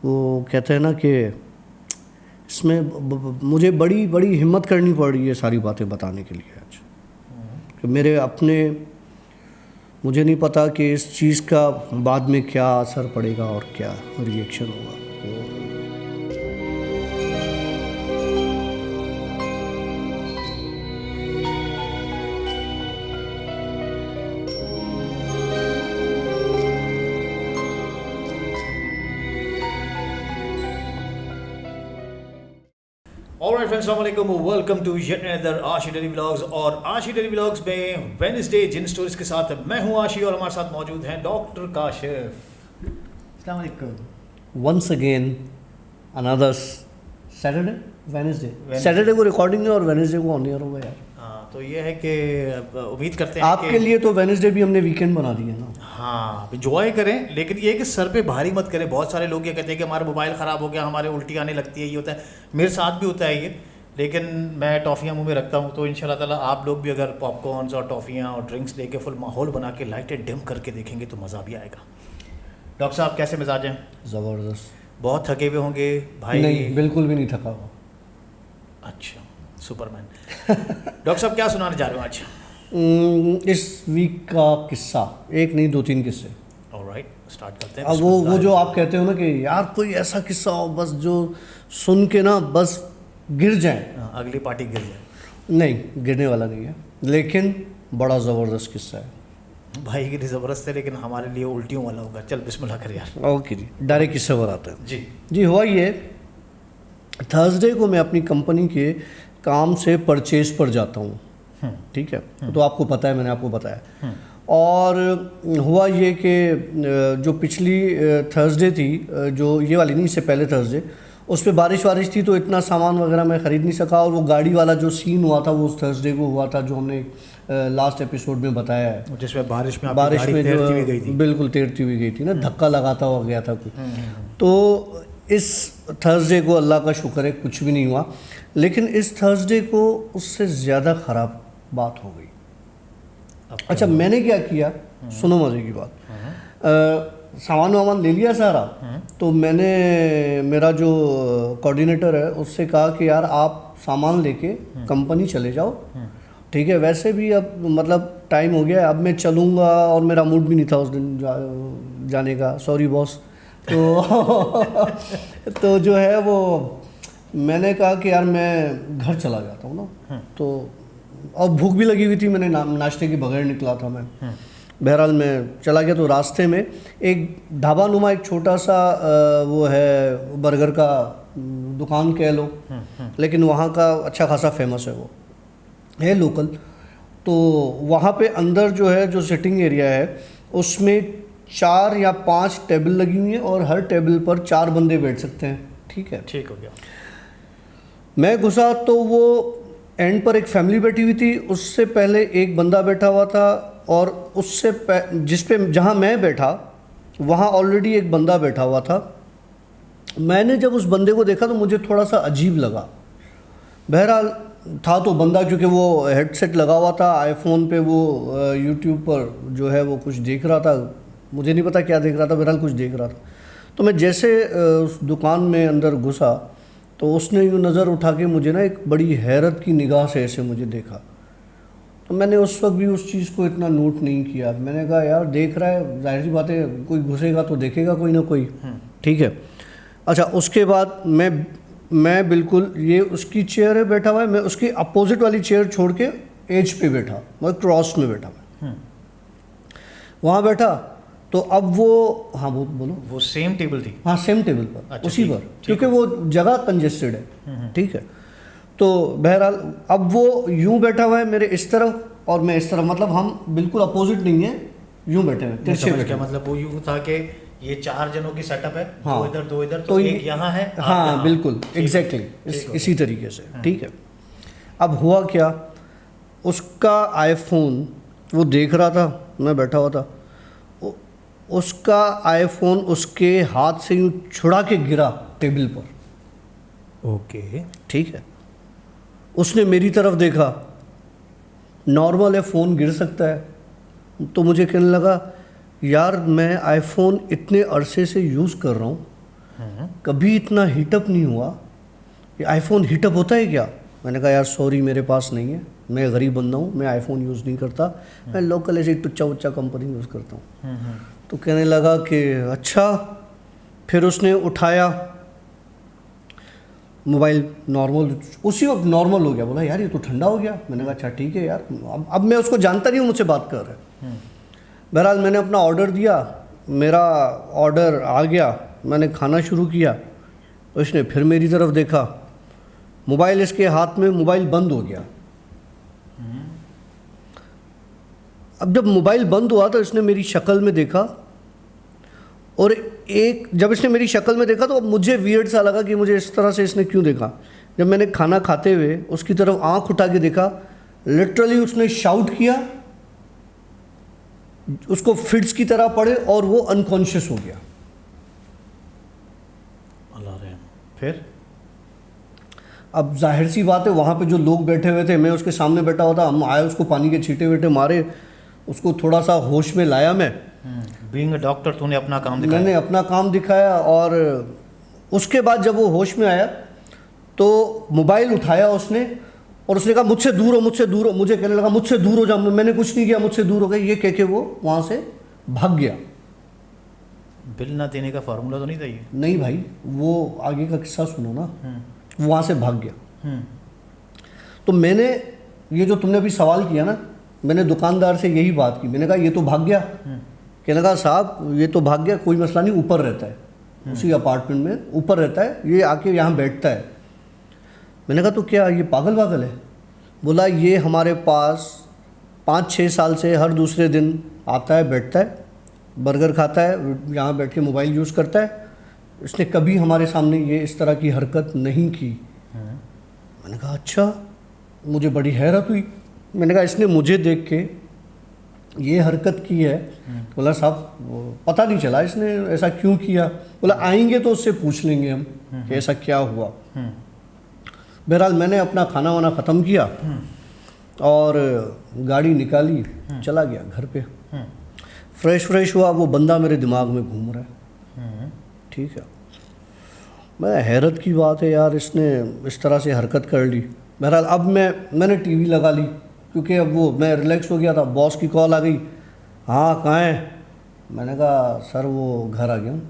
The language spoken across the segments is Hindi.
वो कहते हैं ना कि इसमें मुझे बड़ी बड़ी हिम्मत करनी पड़ रही है सारी बातें बताने के लिए आज, कि मेरे अपने, मुझे नहीं पता कि इस चीज़ का बाद में क्या असर पड़ेगा और क्या रिएक्शन होगा। ऑलराइट फ्रेंड्स, अस्सलाम वालेकुम, वेलकम टू येट अनदर आशी डेली व्लॉग्स। और आशी डेली व्लॉग्स में वेडनेसडे जिन स्टोरीज के साथ मैं हूं आशी, और हमारे साथ मौजूद हैं डॉक्टर काशिफ। अस्सलाम वालेकुम। Once again another Saturday, Wednesday, Saturday को रिकॉर्डिंग है और वेडनेसडे को ऑन एयर होगा यार। हाँ, तो ये है कि उम्मीद करते हैं आपके लिए तो वेडनेसडे भी हमने वीकेंड बना दिया ना। हाँ, इंजॉय करें, लेकिन ये कि सर पे भारी मत करें। बहुत सारे लोग ये कहते हैं कि हमारा मोबाइल ख़राब हो गया, हमारे उल्टी आने लगती है, ये होता है, मेरे साथ भी होता है ये। लेकिन मैं टॉफ़ियाँ मुंह में रखता हूँ, तो इंशाल्लाह ताला आप लोग भी अगर पॉपकॉर्न्स और टॉफ़ियाँ और ड्रिंक्स लेके फुल माहौल बना के लाइटें डिम करके देखेंगे तो मज़ा भी आएगा। डॉक्टर साहब कैसे मिजाज हैं? ज़बरदस्त। बहुत थके हुए होंगे भाई? नहीं, बिल्कुल भी नहीं थका हुआ। अच्छा, सुपरमैन। डॉक्टर साहब क्या सुनाने जा रहे हो आज? इस वीक का किस्सा, एक नहीं 2-3 किस्से। ऑलराइट, स्टार्ट करते हैं। अब वो जो आप कहते हो ना कि यार कोई ऐसा किस्सा हो बस जो सुन के ना बस गिर जाए। अगली पार्टी गिर जाए। नहीं, गिरने वाला नहीं है, लेकिन बड़ा ज़बरदस्त किस्सा है। भाई के लिए ज़बरदस्त है, लेकिन हमारे लिए उल्टियों वाला होगा। चल बिस्मिल्लाह कर यार। ओके जी, डायरेक्ट किस्से पर आते हैं। जी, हुआ ये, थर्सडे को मैं अपनी कंपनी के काम से परचेज पर जाता हूँ, ठीक है, तो आपको पता है, मैंने आपको बताया। और हुआ ये कि जो पिछली थर्सडे थी, जो ये वाली नहीं, इससे पहले थर्सडे, उस पर बारिश थी, तो इतना सामान वगैरह मैं ख़रीद नहीं सका। और वो गाड़ी वाला जो सीन हुआ था वो उस थर्सडे को हुआ था, जो हमने लास्ट एपिसोड में बताया है, जिसमें बारिश में जो गई थी, बिल्कुल तैरती हुई गई थी ना, धक्का लगाता हुआ गया था कुछ। तो इस थर्सडे को अल्लाह का शुक्र है कुछ भी नहीं हुआ, लेकिन इस थर्सडे को उससे ज़्यादा ख़राब बात हो गई। अच्छा, मैंने क्या किया, सुनो मज़े की बात। सामान वामान ले लिया सारा, तो मैंने, मेरा जो कोऑर्डिनेटर है उससे कहा कि यार आप सामान लेके कंपनी चले जाओ, ठीक है। वैसे भी अब मतलब टाइम हो गया है, अब मैं चलूँगा, और मेरा मूड भी नहीं था उस दिन जाने का, सॉरी बॉस। तो जो है वो मैंने कहा कि यार मैं घर चला जाता हूँ ना, तो और भूख भी लगी हुई थी, मैंने नाश्ते के बगैर निकला था मैं। बहरहाल मैं चला गया, तो रास्ते में एक ढाबा नुमा एक छोटा सा वो है, बर्गर का दुकान कह लो, लेकिन वहाँ का अच्छा खासा फेमस है, वो है लोकल। तो वहाँ पे अंदर जो है, जो सिटिंग एरिया है, उसमें 4 या 5 टेबल लगी हुई हैं, और हर टेबल पर 4 बंदे बैठ सकते हैं, ठीक है। ठीक हो गया। मैं घुसा तो वो एंड पर एक फैमिली बैठी हुई थी, उससे पहले एक बंदा बैठा हुआ था, और उससे जहाँ मैं बैठा वहाँ ऑलरेडी एक बंदा बैठा हुआ था। मैंने जब उस बंदे को देखा तो मुझे थोड़ा सा अजीब लगा। बहरहाल था तो बंदा, क्योंकि वो हेडसेट लगा हुआ था, आईफोन पे वो यूट्यूब पर जो है वो कुछ देख रहा था, मुझे नहीं पता क्या देख रहा था, बहरहाल कुछ देख रहा था। तो मैं जैसे उस दुकान में अंदर घुसा, तो उसने यूँ नज़र उठा के मुझे ना एक बड़ी हैरत की निगाह से ऐसे मुझे देखा। तो मैंने उस वक्त भी उस चीज़ को इतना नोट नहीं किया। मैंने कहा यार देख रहा है, जाहिर सी बात है, कोई घुसेगा तो देखेगा कोई ना कोई, ठीक है। अच्छा, उसके बाद मैं बिल्कुल, ये उसकी चेयर है, बैठा हुआ है, मैं उसकी अपोजिट वाली चेयर छोड़ के एज पे बैठा, मतलब क्रॉस में बैठा मैं वहाँ बैठा। तो अब वो, हाँ बोलो, वो सेम टेबल थी? हाँ, सेम टेबल पर। अच्छा, उसी पर, क्योंकि वो जगह कंजेस्टेड है, ठीक है। तो बहरहाल अब वो यूं बैठा हुआ है मेरे इस तरफ, और मैं इस तरफ, मतलब हम बिल्कुल अपोजिट नहीं है, यूं बैठे हैं, तिरछे बैठे। मतलब वो यूं था कि ये 4 जनों की सेटअप है, हाँ, 2 इधर 2 इधर, तो एक यहाँ है। हाँ बिल्कुल, एग्जैक्टली इसी तरीके से, ठीक है। अब हुआ क्या, उसका आईफोन वो देख रहा था, मैं बैठा हुआ था, उसका आईफोन उसके हाथ से यूँ छुड़ा के गिरा टेबल पर। ओके, ठीक है। उसने मेरी तरफ देखा, नॉर्मल है, फ़ोन गिर सकता है। तो मुझे कहने लगा यार मैं आईफोन इतने अरसे से यूज़ कर रहा हूँ, कभी इतना हीटअप नहीं हुआ। ये आईफोन हीटअप होता है क्या? मैंने कहा यार सॉरी मेरे पास नहीं है, मैं गरीब बंदा हूँ, मैं आईफोन यूज़ नहीं करता, मैं लोकल ऐसे टुच्चा उच्चा कंपनी यूज़ करता हूँ। तो कहने लगा कि अच्छा। फिर उसने उठाया मोबाइल, नॉर्मल उसी वक्त नॉर्मल हो गया। बोला यार ये तो ठंडा हो गया। मैंने कहा अच्छा ठीक है यार, अब मैं उसको जानता नहीं हूँ, मुझसे बात कर रहा है। बहरहाल मैंने अपना ऑर्डर दिया, मेरा ऑर्डर आ गया, मैंने खाना शुरू किया। उसने फिर मेरी तरफ देखा, मोबाइल इसके हाथ में, मोबाइल बंद हो गया। अब जब मोबाइल बंद हुआ तो इसने मेरी शक्ल में देखा, और जब इसने मेरी शक्ल में देखा तो अब मुझे वियर्ड सा लगा कि मुझे इस तरह से इसने क्यों देखा। जब मैंने खाना खाते हुए उसकी तरफ आंख उठा के देखा, लिटरली उसने शाउट किया, उसको फिट्स की तरह पड़े और वो अनकॉन्शियस हो गया। अल्लाह रहम। फिर अब जाहिर सी बात है, वहाँ पे जो लोग बैठे हुए थे, मैं उसके सामने बैठा हुआ था, हम आए, उसको पानी के छींटे वीटे मारे, उसको थोड़ा सा होश में लाया। मैं बीइंग अ डॉक्टर तूने अपना काम दिखाया। मैंने अपना काम दिखाया, और उसके बाद जब वो होश में आया तो मोबाइल उठाया उसने, और उसने कहा मुझसे दूर हो, मुझसे दूर हो। मुझे कहने लगा मुझसे दूर हो जा। मैंने कुछ नहीं किया, मुझसे दूर हो गए, ये कह के वो वहाँ से भाग गया। बिल ना देने का फार्मूला तो नहीं था ये? नहीं भाई, वो आगे का किस्सा सुनो ना। वो वहाँ से भाग गया। तो मैंने ये जो तुमने अभी सवाल किया ना, मैंने दुकानदार से यही बात की। मैंने कहा ये तो भाग गया। कहने लगा साहब ये तो भाग गया, कोई मसला नहीं, ऊपर रहता है, उसी अपार्टमेंट में ऊपर रहता है, ये आके यहाँ बैठता है। मैंने कहा तो क्या ये पागल वागल है? बोला ये हमारे पास 5-6 साल से हर दूसरे दिन आता है, बैठता है, बर्गर खाता है, यहाँ बैठ के मोबाइल यूज़ करता है। इसने कभी हमारे सामने ये इस तरह की हरकत नहीं की। मैंने कहा अच्छा। मुझे बड़ी हैरत हुई। मैंने कहा इसने मुझे देख के ये हरकत की है। बोला साहब पता नहीं चला इसने ऐसा क्यों किया। बोला आएंगे तो उससे पूछ लेंगे हम कि ऐसा क्या हुआ। बहरहाल मैंने अपना खाना वाना ख़त्म किया और गाड़ी निकाली, चला गया घर पे। फ्रेश हुआ, वो बंदा मेरे दिमाग में घूम रहा है। ठीक है, मैं हैरत की बात है यार, इसने इस तरह से हरकत कर ली। बहरहाल अब मैंने टीवी लगा ली, क्योंकि अब वो मैं रिलैक्स हो गया था। बॉस की कॉल आ गई, हाँ कहाँ है? मैंने कहा सर वो घर आ गया हूँ।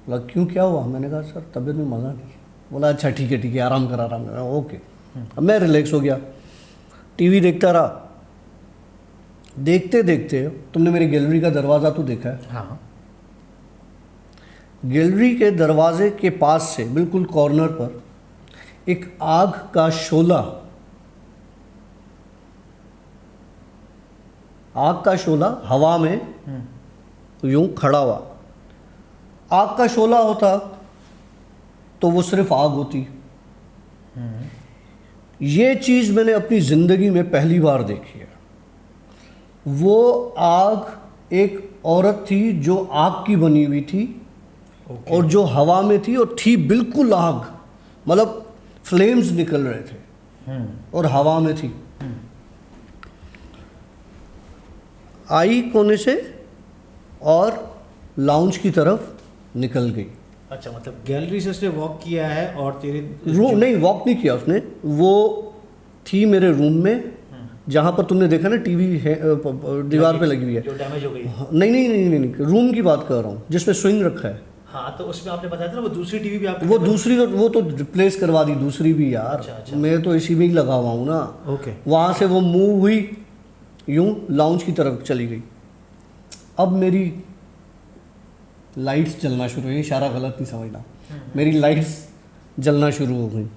बोला क्यों, क्या हुआ? मैंने कहा सर तबीयत में मज़ा नहीं। बोला अच्छा ठीक है आराम कर। ओके। अब मैं रिलैक्स हो गया, टीवी देखता रहा। देखते देखते तुमने मेरी गैलरी का दरवाज़ा तो देखा है? हाँ। गैलरी के दरवाजे के पास से बिल्कुल कॉर्नर पर एक आग का शोला हवा में यूं खड़ा हुआ। आग का शोला होता तो वो सिर्फ आग होती। ये चीज़ मैंने अपनी ज़िंदगी में पहली बार देखी है। वो आग एक औरत थी जो आग की बनी हुई थी, और जो हवा में थी, और थी बिल्कुल आग, मतलब फ्लेम्स निकल रहे थे और हवा में थी। आई कोने से और लाउंज की तरफ निकल गई। अच्छा, मतलब गैलरी से उसने वॉक किया है और तेरे रूम नहीं, वॉक नहीं किया उसने, वो थी मेरे रूम में, जहाँ पर तुमने देखा ना टीवी है दीवार पे लगी हुई है, जो डैमेज हो गई। नहीं, रूम की बात कर रहा हूँ जिसमें स्विंग रखा है। हाँ, तो उसमें आपने बताया था ना वो दूसरी टीवी भी आप वो तो रिप्लेस करवा दी दूसरी भी यार। अच्छा। मैं तो इसी में ही लगा हुआ हूँ ना। ओके। वहाँ से वो मूव हुई, यूं लाउंज की तरफ चली गई। अब मेरी लाइट्स जलना शुरू हुई, इशारा गलत नहीं समझना, मेरी लाइट्स जलना शुरू हो गई।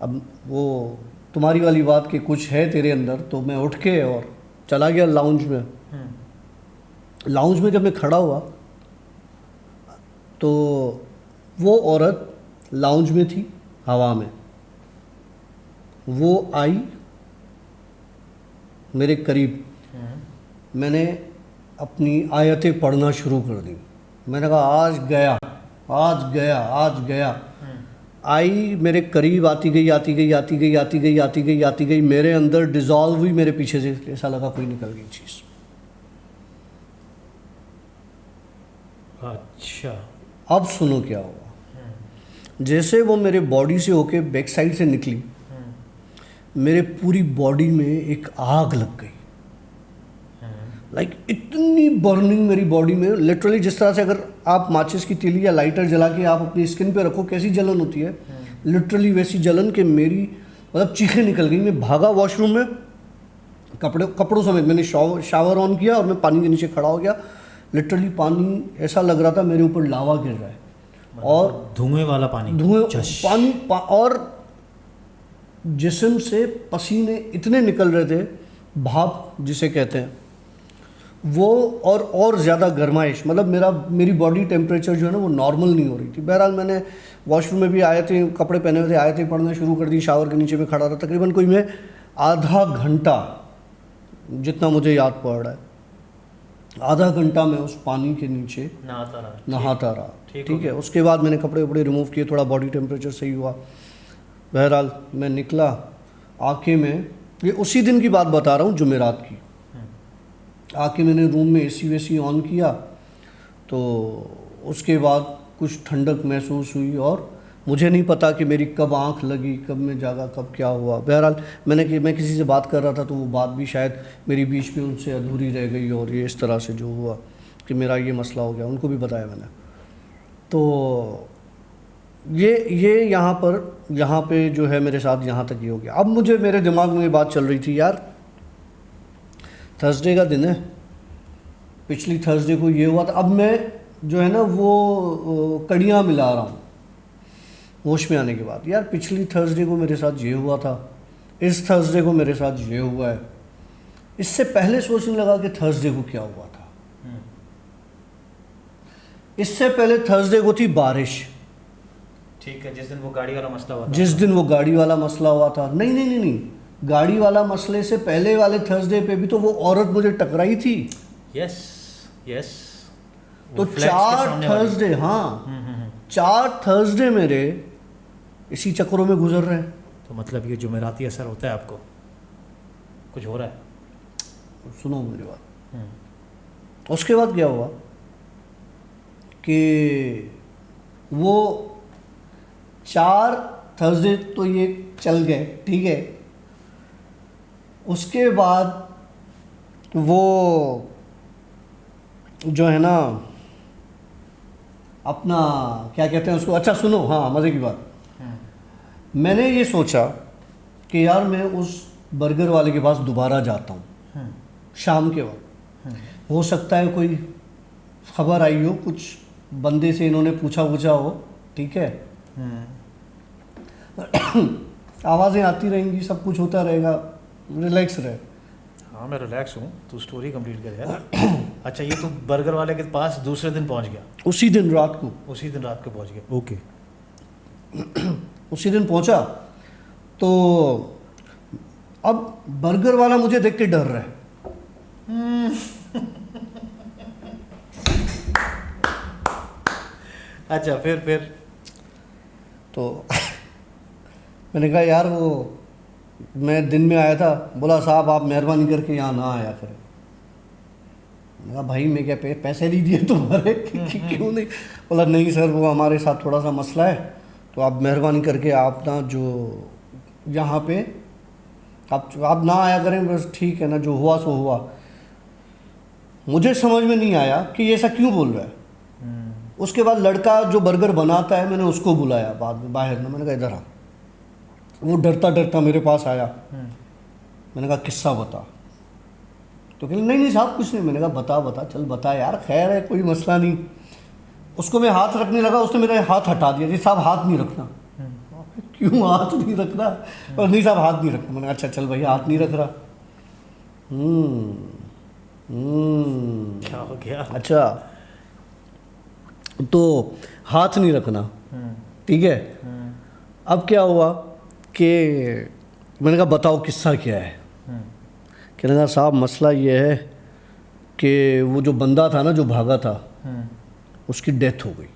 अब वो तुम्हारी वाली बात कि कुछ है तेरे अंदर, तो मैं उठ के और चला गया लाउंज में। लाउंज में जब मैं खड़ा हुआ तो वो औरत लाउंज में थी, हवा में। वो आई मेरे करीब, मैंने अपनी आयतें पढ़ना शुरू कर दी। मैंने कहा आज गया। आई मेरे करीब, आती गई, मेरे अंदर डिज़ोल्व हुई, मेरे पीछे से ऐसा लगा कोई निकल गई चीज़। अच्छा। अब सुनो क्या हुआ। जैसे वो मेरे बॉडी से होके बैक साइड से निकली, मेरे पूरी बॉडी में एक आग लग गई। लाइक इतनी बर्निंग मेरी बॉडी में, लिटरली जिस तरह से अगर आप माचिस की तीली या लाइटर जला के आप अपनी स्किन पे रखो कैसी जलन होती है, लिटरली वैसी जलन कि मेरी मतलब चीखें निकल गई। मैं भागा वॉशरूम में, कपड़ों समेत मैंने शावर ऑन किया और मैं पानी के नीचे खड़ा हो गया। लिटरली पानी ऐसा लग रहा था मेरे ऊपर लावा गिर रहा है, और धुएं वाला पानी, और जिस्म से पसीने इतने निकल रहे थे, भाप जिसे कहते हैं वो, और ज़्यादा गर्माइश, मतलब मेरी बॉडी टेम्परेचर जो है ना वो नॉर्मल नहीं हो रही थी। बहरहाल मैंने वॉशरूम में भी आए थे, कपड़े पहने हुए थे, आए थे, पढ़ना शुरू कर दी, शावर के नीचे में खड़ा रहा। तकरीबन कोई मैं आधा घंटा, जितना मुझे याद पड़ रहा है, आधा घंटा मैं उस पानी के नीचे नहाता रहा। ठीक है। उसके बाद मैंने कपड़े वपड़े रिमूव किए, थोड़ा बॉडी टेम्परेचर सही हुआ। बहरहाल मैं निकला, आके मैं, ये उसी दिन की बात बता रहा हूँ जुमेरात की, आके मैंने रूम में एसी वेसी ऑन किया, तो उसके बाद कुछ ठंडक महसूस हुई, और मुझे नहीं पता कि मेरी कब आंख लगी, कब मैं जागा, कब क्या हुआ। बहरहाल मैं किसी से बात कर रहा था, तो वो बात भी शायद मेरी बीच में उनसे अधूरी रह गई, और ये इस तरह से जो हुआ कि मेरा ये मसला हो गया, उनको भी बताया मैंने। तो ये यहाँ पे जो है मेरे साथ यहाँ तक ये हो गया। अब मुझे मेरे दिमाग में ये बात चल रही थी, यार थर्सडे का दिन है, पिछली थर्सडे को ये हुआ था, अब मैं जो है ना वो कड़ियाँ मिला रहा हूँ होश में आने के बाद। यार पिछली थर्सडे को मेरे साथ ये हुआ था, इस थर्सडे को मेरे साथ ये हुआ है, इससे पहले सोचने लगा कि थर्सडे को क्या हुआ था। इससे पहले थर्सडे को थी बारिश, ठीक है, जिस दिन वो गाड़ी वाला मसला हुआ था, जिस दिन वो गाड़ी वाला मसला हुआ था। नहीं, गाड़ी वाला मसले से पहले वाले थर्सडे पे भी तो वो औरत मुझे टकराई थी। यस। तो 4 थर्सडे, हाँ 4 थर्सडे मेरे इसी चक्करों में गुजर रहे हैं। तो मतलब ये जुमेराती असर होता है, आपको कुछ हो रहा है? सुनो मेरी बात। उसके बाद क्या हुआ कि वो 4 थर्सडे तो ये चल गए, ठीक है। उसके बाद वो जो है ना अपना क्या कहते हैं उसको, अच्छा सुनो, हाँ मज़े की बात, मैंने ये सोचा कि यार मैं उस बर्गर वाले के पास दोबारा जाता हूँ शाम के वक्त। हो सकता है कोई खबर आई हो, कुछ बंदे से इन्होंने पूछा हो, ठीक है। आवाज़ें आती रहेंगी, सब कुछ होता रहेगा, रिलैक्स रहे। हाँ मैं रिलैक्स हूँ, तू स्टोरी कंप्लीट कर यार। अच्छा, ये तो बर्गर वाले के पास दूसरे दिन पहुँच गया? उसी दिन रात को पहुँच गया, ओके। उसी दिन पहुँचा, तो अब बर्गर वाला मुझे देख के डर रहा है। अच्छा, फिर तो मैंने कहा यार वो मैं दिन में आया था, बोला साहब आप मेहरबानी करके यहाँ ना आया करें। मैंने कहा भाई मैं क्या पैसे नहीं दिए तुम्हारे क्यों नहीं? बोला नहीं सर वो हमारे साथ थोड़ा सा मसला है, तो आप मेहरबानी करके आप ना जो यहाँ पे आप ना आया करें, बस ठीक है ना, जो हुआ सो हुआ। मुझे समझ में नहीं आया कि ये ऐसा क्यों बोल रहा है। उसके बाद लड़का जो बर्गर बनाता है, मैंने उसको बुलाया बाद में बाहर ना, मैंने कहा इधर आ। वो डरता डरता मेरे पास आया। मैंने कहा किस्सा बता। तो कहले नहीं साहब कुछ नहीं। मैंने कहा बता चल बता यार, खैर है कोई मसला नहीं। उसको मैं हाथ रखने लगा, उसने मेरा हाथ हटा दिया कि साहब हाथ नहीं रखना। क्यों हाथ नहीं रखना? और नहीं साहब हाथ नहीं रखना। मैंने कहा अच्छा चल भाई हाथ नहीं रख रहा। क्या हो गया? अच्छा तो हाथ नहीं रखना, ठीक है। अब क्या हुआ कि मैंने कहा बताओ किस्सा क्या है। कहने लगा साहब मसला ये है कि वो जो बंदा था ना जो भागा था, उसकी डेथ हो गई।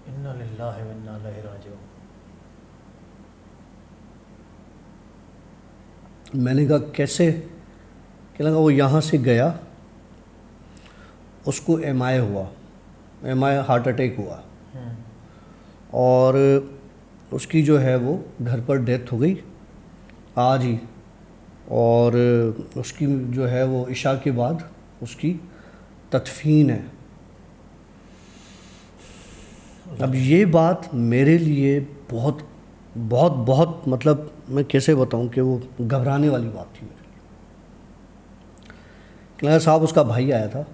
इन्ना लिल्लाहि व इन्ना इलैहि राजिऊन। मैंने कहा कैसे? कहने लगा वो यहाँ से गया, उसको एमआई हुआ, एमआई हार्ट अटैक हुआ, और उसकी जो है वो घर पर डेथ हो गई आज ही। और उसकी जो है वो इशा के बाद उसकी तदफीन है। अब ये बात मेरे लिए बहुत बहुत बहुत मतलब मैं कैसे बताऊं कि वो घबराने वाली बात थी मेरे लिए। क्लाया साहब उसका भाई आया था,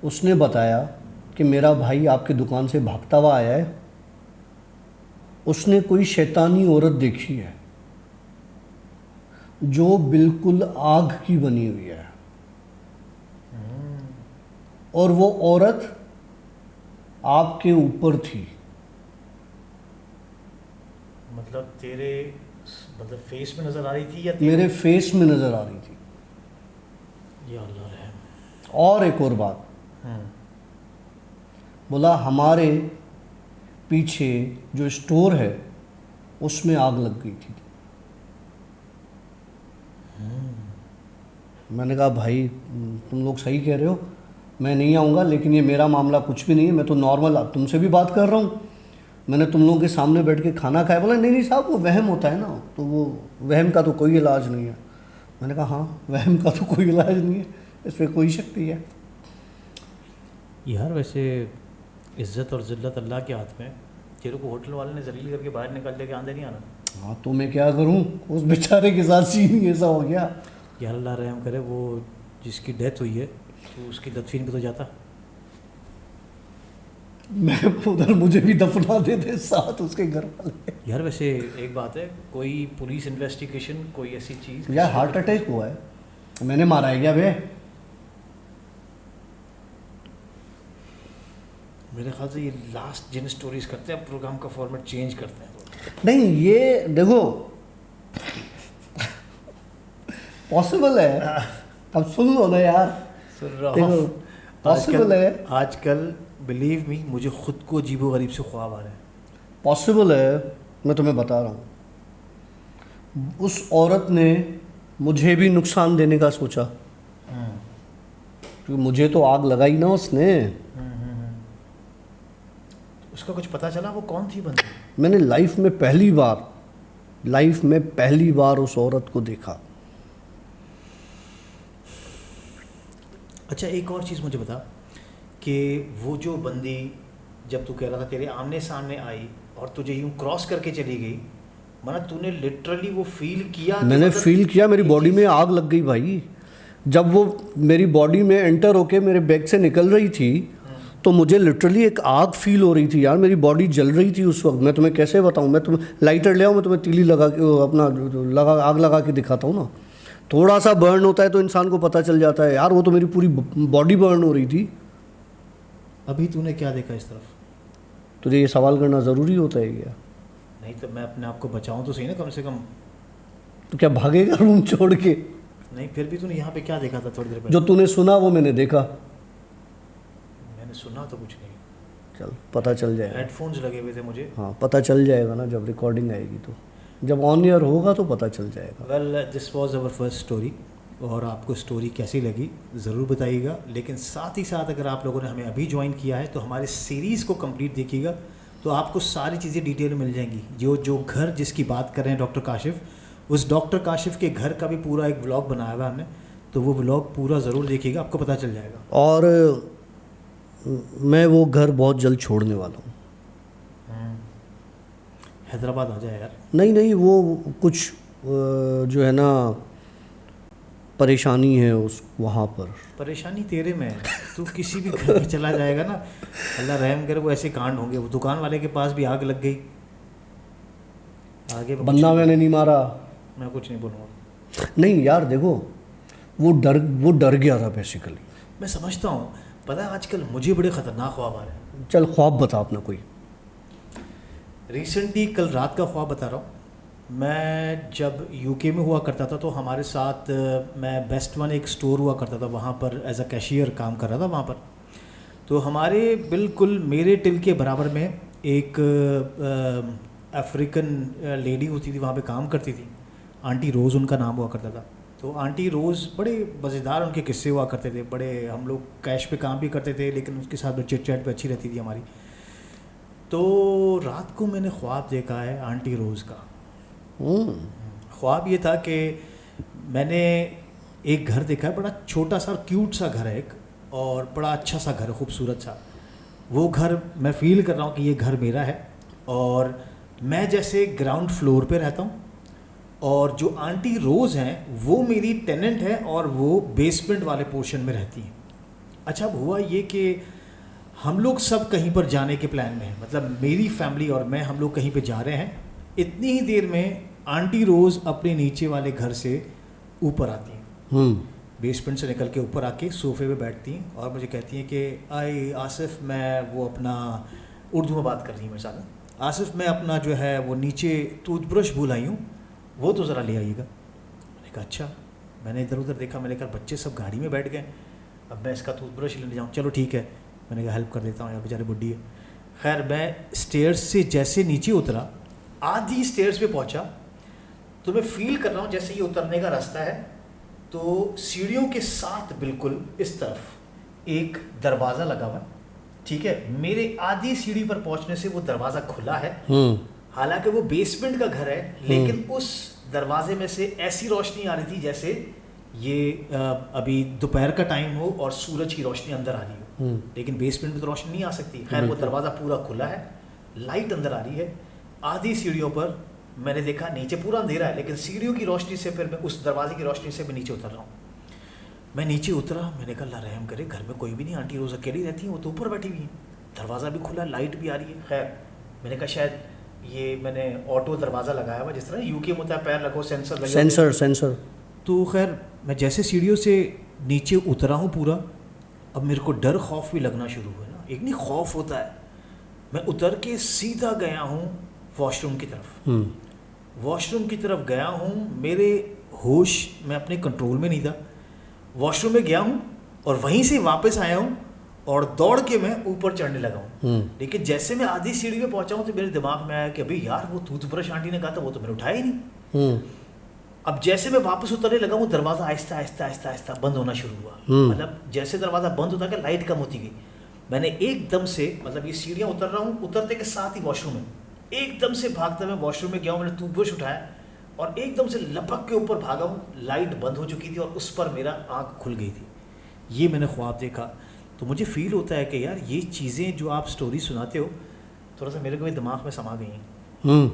उसने बताया कि मेरा भाई आपकी दुकान से भागता हुआ आया है, उसने कोई शैतानी औरत देखी है जो बिल्कुल आग की बनी हुई है, और वो औरत आपके ऊपर थी। मतलब तेरे मतलब फेस में नजर आ रही थी या मेरे फेस में नज़र आ रही थी। या अल्लाह रहम। और एक और बात, बोला हमारे पीछे जो स्टोर है उसमें आग लग गई थी। मैंने कहा भाई तुम लोग सही कह रहे हो, मैं नहीं आऊँगा, लेकिन ये मेरा मामला कुछ भी नहीं है, मैं तो नॉर्मल तुमसे भी बात कर रहा हूँ, मैंने तुम लोगों के सामने बैठ के खाना खाया। बोला नहीं नहीं साहब वो वहम होता है ना, तो वो वहम का तो कोई इलाज नहीं है। मैंने कहा हाँ वहम का तो कोई इलाज नहीं है, इस पर कोई शक नहीं है। यार वैसे इज्जत और ज़िल्लत अल्लाह के हाथ में है। तेरे को होटल वाले ने जलील करके बाहर निकाल दे के अंदर नहीं आना। हाँ तो मैं क्या करूँ, उस बेचारे के साथ सीन ऐसा हो गया। यार अल्लाह रहम करे, वो जिसकी डेथ हुई है तो उसकी दफीन पे तो जाता। मैं उधर मुझे भी दफना दे दे साथ उसके घर वाले। यार वैसे एक बात है, कोई पुलिस इन्वेस्टिगेशन कोई ऐसी चीज़ यार हार्ट अटैक हुआ है, मैंने मारा है क्या बे? मेरे ख्याल से ये लास्ट जिन स्टोरीज करते हैं प्रोग्राम का फॉर्मेट चेंज करते हैं थोड़ा। नहीं ये देखो पॉसिबल है, अब सुन लो ना यार, सुन रहा देखो हूँ। पॉसिबल है, आजकल बिलीव मी मुझे खुद को अजीबो गरीब से ख्वाब आ रहे हैं। पॉसिबल है, मैं तुम्हें बता रहा हूँ। उस औरत ने मुझे भी नुकसान देने का सोचा, क्योंकि मुझे तो आग लगाई ना उसने। उसका कुछ पता चला वो कौन थी बंदी? मैंने लाइफ में पहली बार उस औरत को देखा। अच्छा एक और चीज़ मुझे बता कि वो जो बंदी जब तू कह रहा था तेरे आमने सामने आई और तुझे यूं क्रॉस करके चली गई, माना तूने लिटरली वो फील किया? मैंने मतलब फील किया, मेरी बॉडी में आग लग गई भाई। जब वो मेरी बॉडी में एंटर होके मेरे बैग से निकल रही थी तो मुझे लिटरली एक आग फील हो रही थी यार, मेरी बॉडी जल रही थी उस वक्त। मैं तुम्हें कैसे बताऊं, मैं तुम्हें लाइटर ले आऊँ, मैं तुम्हें तीली लगा के अपना आग लगा के दिखाता हूँ ना। थोड़ा सा बर्न होता है तो इंसान को पता चल जाता है यार, वो तो मेरी पूरी बॉडी बर्न हो रही थी। अभी तूने क्या देखा इस तरफ? तुझे ये सवाल करना ज़रूरी होता है क्या? नहीं तो मैं अपने आप को बचाऊं तो सही ना कम से कम। तो क्या भागेगा रूम छोड़ के? नहीं फिर भी तूने यहाँ पे क्या देखा था थोड़ी देर पहले? जो तूने सुना वो मैंने देखा। मैंने सुना तो कुछ नहीं। चल पता चल जाएगा। हेडफोन्स लगे हुए थे मुझे। हाँ पता चल जाएगा ना, जब रिकॉर्डिंग आएगी तो, जब ऑन ईयर होगा तो पता चल जाएगा। Well this was our first story, और आपको स्टोरी कैसी लगी ज़रूर बताइएगा। लेकिन साथ ही साथ अगर आप लोगों ने हमें अभी ज्वाइन किया है तो हमारे सीरीज़ को कंप्लीट देखिएगा, तो आपको सारी चीज़ें डिटेल में मिल जाएंगी। जो घर जिसकी बात कर रहे हैं डॉक्टर काशिफ, उस डॉक्टर काशिफ के घर का भी पूरा एक व्लॉग बनाया हुआ है हमने, तो वो व्लॉग पूरा ज़रूर देखिएगा, आपको पता चल जाएगा। और मैं वो घर बहुत जल्द छोड़ने वाला हूँ। हैदराबाद आ जाए यार। नहीं वो कुछ जो है ना परेशानी है उस वहाँ पर। परेशानी तेरे में है, तू किसी भी घर में चला जाएगा ना, अल्लाह रहम करे वो ऐसे कांड होंगे। वो दुकान वाले के पास भी आग लग गई, आगे बंदा मैंने नहीं मारा। मैं कुछ नहीं बोलूँगा। नहीं यार देखो वो डर गया था बेसिकली। मैं समझता हूँ, पता है आजकल मुझे बड़े ख़तरनाक ख्वाब आ रहे हैं। चल ख्वाब बता अपना कोई। रिसेंटली कल रात का ख्वाब बता रहा हूँ। मैं जब यूके में हुआ करता था तो हमारे साथ मैं बेस्ट वन एक स्टोर हुआ करता था, वहाँ पर एज अ कैशियर काम कर रहा था वहाँ पर। तो हमारे बिल्कुल मेरे टिल के बराबर में एक अफ्रीकन लेडी होती थी, वहाँ पे काम करती थी। आंटी रोज़ उनका नाम हुआ करता था। तो आंटी रोज़ बड़े मज़ेदार उनके किस्से हुआ करते थे, बड़े हम लोग कैश पे काम भी करते थे लेकिन उसके साथ चिट चैट भी अच्छी रहती थी हमारी। तो रात को मैंने ख्वाब देखा है आंटी रोज़ का। ख्वाब ये था कि मैंने एक घर देखा है, बड़ा छोटा सा क्यूट सा घर है एक, और बड़ा अच्छा सा घर है, खूबसूरत सा। वो घर मैं फील कर रहा हूँ कि ये घर मेरा है, और मैं जैसे ग्राउंड फ्लोर पे रहता हूँ, और जो आंटी रोज़ हैं वो मेरी टेनेंट है और वो बेसमेंट वाले पोर्शन में रहती हैं। अच्छा, अब हुआ ये कि हम लोग सब कहीं पर जाने के प्लान में हैं, मतलब मेरी फैमिली और मैं, हम लोग कहीं पे जा रहे हैं। इतनी ही देर में आंटी रोज़ अपने नीचे वाले घर से ऊपर आती हैं, बेसमेंट से निकल के ऊपर आके सोफे पे बैठती हैं और मुझे कहती हैं कि आई आसिफ, मैं वो अपना, उर्दू में बात कर रही हैं मेरे साथ, आसिफ मैं अपना जो है वो नीचे टूथब्रश भूल आई हूँ, वो तो ज़रा ले आइएगा। मैंने कहा अच्छा। मैंने इधर उधर देखा, मैंने कहा बच्चे सब गाड़ी में बैठ गए, अब मैं इसका टूथब्रश लेने जाऊँ, चलो ठीक है। मैंने कहा हेल्प कर देता हूँ, यार बेचारी बुड्ढी है। खैर मैं स्टेयर्स से जैसे नीचे उतरा, आधी स्टेयर्स पे पहुँचा, तो मैं फील कर रहा हूँ जैसे ये उतरने का रास्ता है, तो सीढ़ियों के साथ बिल्कुल इस तरफ एक दरवाज़ा लगा हुआ है, ठीक है। मेरे आधी सीढ़ी पर पहुँचने से वो दरवाज़ा खुला है, हालांकि वो बेसमेंट का घर है, लेकिन उस दरवाजे में से ऐसी रोशनी आ रही थी जैसे ये अभी दोपहर का टाइम हो और सूरज की रोशनी अंदर आ रही हो, लेकिन बेसमेंट में तो रोशनी नहीं आ सकती। खैर वो दरवाज़ा पूरा खुला है, लाइट अंदर आ रही है। आधी सीढ़ियों पर मैंने देखा नीचे पूरा अंधेरा है, लेकिन सीढ़ियों की रोशनी से फिर मैं उस दरवाजे की रोशनी से मैं नीचे उतर रहा हूँ। मैं नीचे उतरा, मैंने कहा अल्लाह रहम करे, घर में कोई भी नहीं, आंटी रोज़ अकेली रहती हैं, वो तो ऊपर बैठी हुई हैं, दरवाज़ा भी खुला, लाइट भी आ रही है। खैर मैंने कहा शायद ये मैंने ऑटो दरवाज़ा लगाया हुआ, जिस तरह यूके में होता है पैर लगो सेंसर लगे, सेंसर। तो खैर मैं जैसे सीढ़ियों से नीचे उतरा हूँ पूरा, अब मेरे को डर खौफ भी लगना शुरू हुआ ना, एक नहीं खौफ होता है। मैं उतर के सीधा गया हूँ वॉशरूम की तरफ। वॉशरूम की तरफ गया हूँ, मेरे होश मैं अपने कंट्रोल में नहीं था। वॉशरूम में गया हूँ और वहीं से वापस आया हूँ और दौड़ के मैं ऊपर चढ़ने लगा हूँ। लेकिन जैसे मैं आधी सीढ़ी पे पहुँचा हूँ तो मेरे दिमाग में आया कि अभी यार वो टूथब्रश आंटी ने कहा था वो तो मैंने उठाया ही नहीं। अब जैसे मैं वापस उतरने लगा हूँ, दरवाज़ा आहिस्ता आहिस्ता आहिस्ता आहिस्ता बंद होना शुरू हुआ। मतलब जैसे दरवाज़ा बंद होता गया, लाइट कम होती गई। मैंने एकदम से, मतलब ये सीढ़ियाँ उतर रहा हूँ, उतरते के साथ ही वॉशरूम में एकदम से भागता मैं वॉशरूम में गया हूँ। मैंने टूथब्रश उठाया और एकदम से लपक के ऊपर भागा हूँ। लाइट बंद हो चुकी थी और उस पर मेरा आँख खुल गई थी। ये मैंने ख्वाब देखा। तो मुझे फील होता है कि यार ये चीज़ें जो आप स्टोरी सुनाते हो थोड़ा सा मेरे को भी दिमाग में समा गई हैं।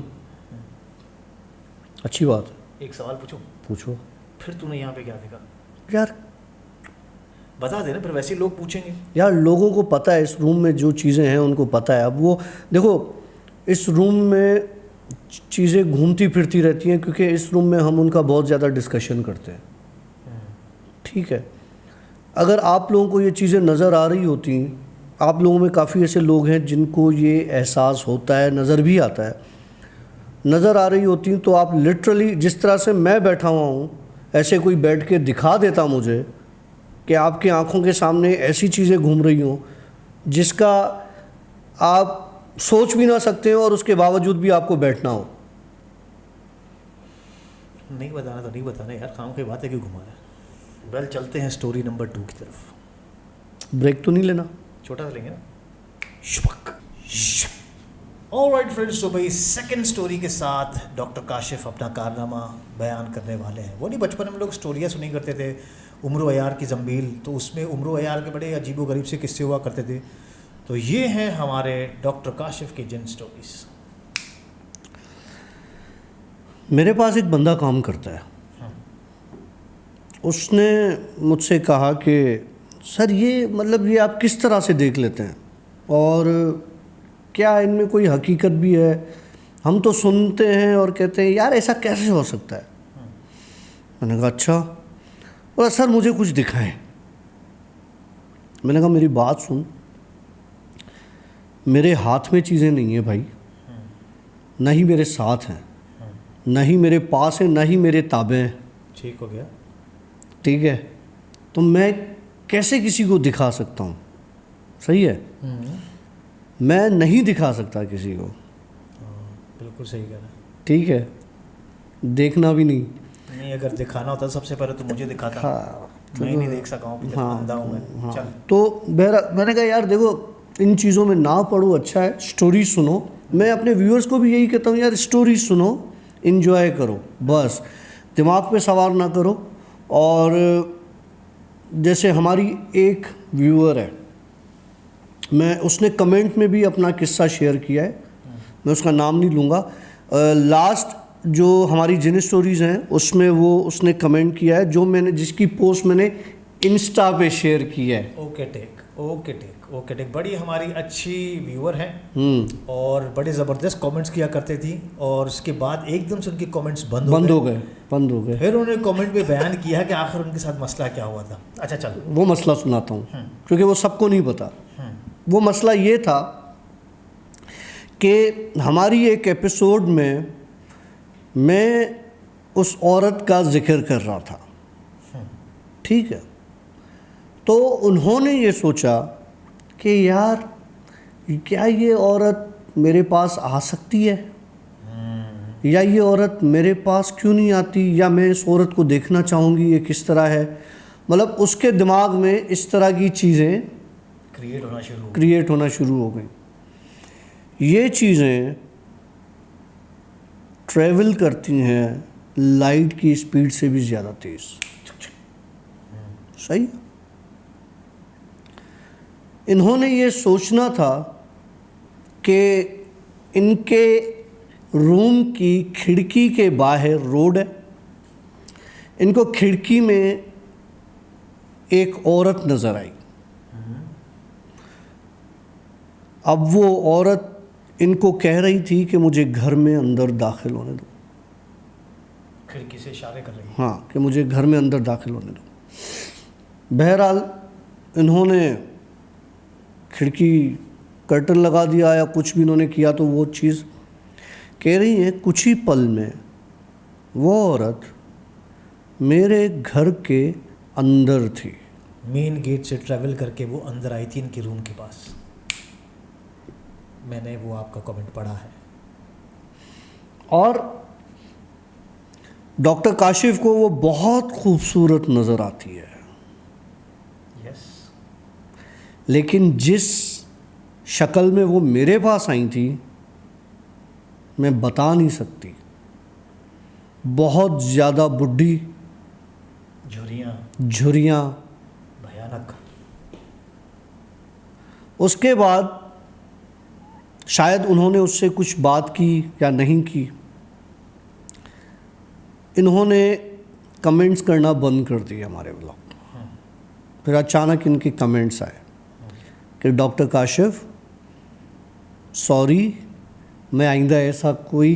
अच्छी बात है। एक सवाल पूछूं? पूछो। फिर तूने यहाँ पे क्या देखा? यार बता देना, फिर वैसे लोग पूछेंगे। यार लोगों को पता है इस रूम में जो चीज़ें हैं उनको पता है। अब वो देखो, इस रूम में चीज़ें घूमती फिरती रहती हैं क्योंकि इस रूम में हम उनका बहुत ज़्यादा डिस्कशन करते हैं, ठीक है। अगर आप लोगों को ये चीज़ें नज़र आ रही होती, आप लोगों में काफ़ी ऐसे लोग हैं जिनको ये एहसास होता है, नज़र भी आता है, नज़र आ रही होती, तो आप लिटरली जिस तरह से मैं बैठा हुआ हूँ ऐसे कोई बैठ के दिखा देता मुझे कि आपकी आंखों के सामने ऐसी चीज़ें घूम रही हों जिसका आप सोच भी ना सकते हो और उसके बावजूद भी आपको बैठना हो। नहीं बताना तो नहीं बताना यार, काम की बात है, क्यों घुमा रहा है। वेल चलते हैं स्टोरी नंबर 2 की तरफ। ब्रेक तो नहीं लेना? छोटा सा लेंगे ना। ऑलराइट फ्रेंड्स, तो भाई सेकंड स्टोरी के साथ डॉक्टर काशिफ अपना कारनामा बयान करने वाले हैं। वो नहीं, बचपन में हम लोग स्टोरियाँ सुनी करते थे, उम्र अयार की जंबील, तो उसमें उम्र अयार के बड़े अजीबो-गरीब से किस्से हुआ करते थे। तो ये हैं हमारे डॉक्टर काशिफ की जिन स्टोरीज। मेरे पास एक बंदा काम करता है, उसने मुझसे कहा कि सर ये मतलब ये आप किस तरह से देख लेते हैं और क्या इनमें कोई हकीकत भी है? हम तो सुनते हैं और कहते हैं यार ऐसा कैसे हो सकता है। मैंने कहा अच्छा, और सर मुझे कुछ दिखाएं। मैंने कहा मेरी बात सुन, मेरे हाथ में चीज़ें नहीं है भाई, ना ही मेरे साथ हैं, ना ही मेरे पास है, ना ही मेरे ताबे हैं। ठीक हो गया, ठीक है, तो मैं कैसे किसी को दिखा सकता हूँ? सही है, मैं नहीं दिखा सकता किसी को। बिल्कुल सही कह रहा है। ठीक है, देखना भी नहीं। नहीं, अगर दिखाना होता सबसे पहले तो मुझे दिखाता। हाँ, मैं नहीं देख सका हूँ, अंधा हूँ मैं। हाँ। चल। तो मैंने कहा यार देखो, इन चीज़ों में ना पड़ो, अच्छा है, स्टोरी सुनो। मैं अपने व्यूअर्स को भी यही कहता हूँ यार, स्टोरी सुनो, इन्जॉय करो, बस दिमाग पे सवार ना करो। और जैसे हमारी एक व्यूअर है, मैं उसने कमेंट में भी अपना किस्सा शेयर किया है, मैं उसका नाम नहीं लूँगा। लास्ट जो हमारी जिन स्टोरीज़ हैं उसमें वो उसने कमेंट किया है, जो मैंने जिसकी पोस्ट मैंने इंस्टा पे शेयर की है। ओके टेक बड़ी हमारी अच्छी व्यूअर हैं और बड़े ज़बरदस्त कमेंट्स किया करते थी, और उसके बाद एकदम से उनके कमेंट्स बंद हो गए। फिर उन्होंने कमेंट में बयान किया कि आखिर उनके साथ मसला क्या हुआ था। अच्छा चल, वो मसला सुनाता हूँ क्योंकि वो सबको नहीं पता। वो मसला ये था कि हमारी एक एपिसोड में मैं उस औरत का जिक्र कर रहा था, ठीक है। तो उन्होंने ये सोचा कि यार क्या ये औरत मेरे पास आ सकती है, या ये औरत मेरे पास क्यों नहीं आती, या मैं इस औरत को देखना चाहूँगी, ये किस तरह है। मतलब उसके दिमाग में इस तरह की चीज़ें क्रिएट होना शुरू हो गई। ये चीज़ें ट्रैवल करती हैं लाइट की स्पीड से भी ज़्यादा तेज़, सही। इन्होंने ये सोचना था कि इनके रूम की खिड़की के बाहर रोड है, इनको खिड़की में एक औरत नज़र आई। अब वो औरत इनको कह रही थी कि मुझे घर में अंदर दाखिल होने दो, खिड़की से इशारे कर रही है। हाँ, कि मुझे घर में अंदर दाखिल होने दो। बहरहाल इन्होंने खिड़की कर्टन लगा दिया या कुछ भी इन्होंने किया, तो वो चीज़ कह रही है कुछ ही पल में वो औरत मेरे घर के अंदर थी। मेन गेट से ट्रैवल करके वो अंदर आई थी इनके रूम के पास। मैंने वो आपका कमेंट पढ़ा है। और डॉक्टर काशिफ को वो बहुत खूबसूरत नज़र आती है, यस। लेकिन जिस शक्ल में वो मेरे पास आई थी मैं बता नहीं सकती। बहुत ज़्यादा बुढ़ी, झुर्रियाँ, भयानक। उसके बाद शायद उन्होंने उससे कुछ बात की या नहीं की, इन्होंने कमेंट्स करना बंद कर दिए हमारे ब्लॉग। फिर अचानक इनके कमेंट्स आए कि डॉक्टर काशिफ सॉरी, मैं आइंदा ऐसा कोई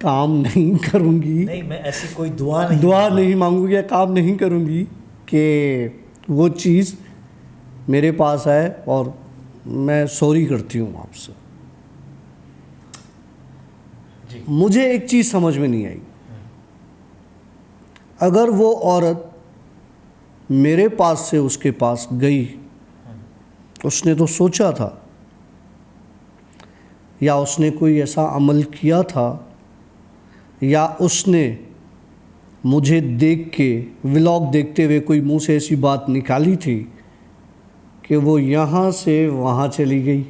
काम नहीं करूँगी, नहीं, मैं ऐसी कोई दुआ नहीं मांगूंगी या काम नहीं करूँगी कि वो चीज़ मेरे पास आए, और मैं सॉरी करती हूँ आपसे। जी। मुझे एक चीज़ समझ में नहीं आई, अगर वो औरत मेरे पास से उसके पास गई, उसने तो सोचा था या उसने कोई ऐसा अमल किया था, या उसने मुझे देख के व्लॉग देखते हुए कोई मुंह से ऐसी बात निकाली थी कि वो यहाँ से वहाँ चली गई,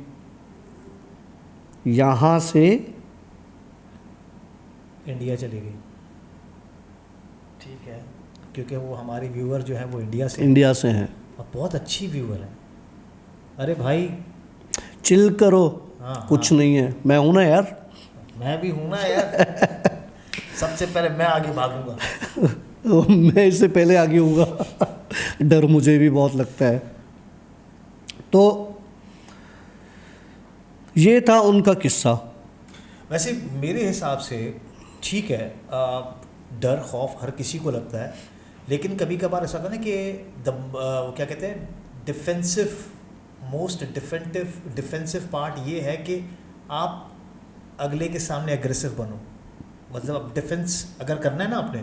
यहाँ से इंडिया चली गई। ठीक है, क्योंकि वो हमारी व्यूअर जो है वो इंडिया से हैं, और बहुत अच्छी व्यूअर है। अरे भाई चिल करो। हाँ, कुछ नहीं है, मैं हूं ना यार, मैं भी हूं ना यार। सबसे पहले मैं आगे भागूंगा। मैं इससे पहले आगे होऊंगा। डर मुझे भी बहुत लगता है। तो ये था उनका किस्सा। वैसे मेरे हिसाब से ठीक है, डर खौफ हर किसी को लगता है, लेकिन कभी कभार ऐसा होता है ना कि क्या कहते हैं, मोस्ट डिफेंसिव पार्ट ये है कि आप अगले के सामने एग्रेसिव बनो। मतलब अब डिफेंस अगर करना है ना आपने,